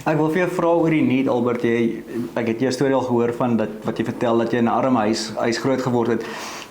Ek wil vir jou vra oor die need, Albert. Ek het jou storie al gehoor van wat jy vertel dat jy in 'n arm huis groot geword het.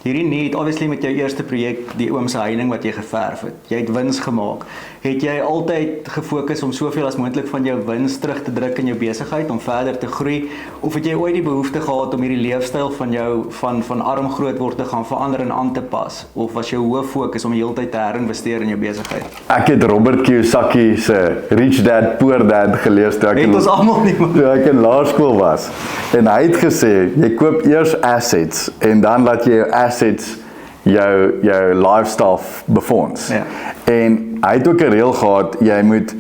Hierdie need, obviously met jou eerste projek, die oom se heining wat jy geverf het. Jy het wins gemaak. Het jy altyd gefokus om soveel as moontlik van jou wins terug te druk in jou besigheid om verder te groei, of het jy ooit die behoefte gehad om hierdie leefstyl van jou van arm groot word te gaan verander en aan te pas, of was jou hoof fokus om die hele tyd te herinvesteer in jou besigheid? Ek het Robert Kiyosaki se Rich Dad Poor Dad gelees toe Het ons almal nie, man. toe ek in laerskool was. En hy het gesê, jy koop eers assets en dan laat jy jou assets jou lifestyle befonds. Ja. En hy het ook 'n reël gehad, jy moet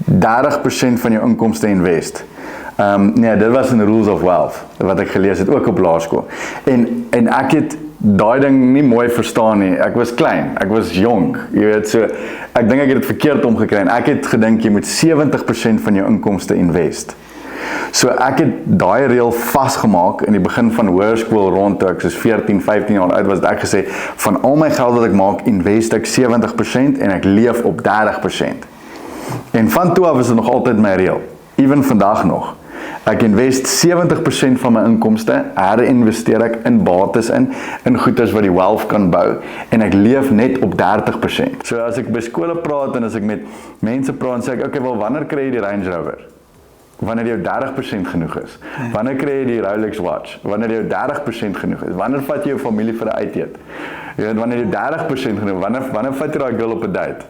30% van jou inkomste invest. Nee, dit was in Rules of Wealth, wat ek gelees het, ook op laerskool. En ek het daai ding nie mooi verstaan nie. Ek was klein, ek was jonk, jy weet, so, ek dink ek het dit verkeerd omgekry, en ek het gedink, jy moet 70% van jou inkomste invest. So ek het daai reël vasgemaak in die begin van hoërskool rond toe ek soos 14, 15 jaar oud was, het ek gesê, van al my geld wat ek maak, invest ek 70% en ek leef op 30%. En van toe af is dit nog altyd my reël, even vandag nog. Ek invest 70% van my inkomste, herinvesteer ek in bates in goedes wat die wealth kan bou, en ek leef net op 30%. So as ek by skole praat en as ek met mense praat, sê ek, okay, wel, wanneer kry jy die Range Rover? Wanneer jou 30% genoeg is. Wanneer kry jy die Rolex watch? Wanneer jou 30% genoeg is. Wanneer vat jy jou familie vir 'n uiteet? Jy weet, wanneer jy 30% genoeg, wanneer vat jy daai girl op 'n date?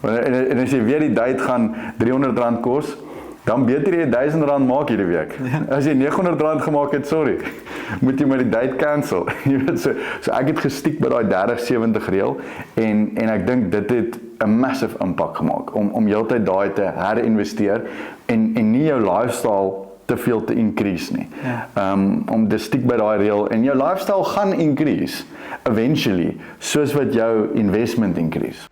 En as jy weet die date gaan R300 kos, dan beter jy R1000 maak hierdie week. As jy R900 gemaak het, sorry, moet jy maar die date cancel. Jy weet, so ek het gestiek by daai 30-70 reël, en ek dink dit het 'n massive impak gemaak, om heeltyd daai te herinvesteer, en nie jou lifestyle te veel te increase nie. Ja. Om te stiek by daai reël, en jou lifestyle gaan increase, eventually, soos wat jou investment increase.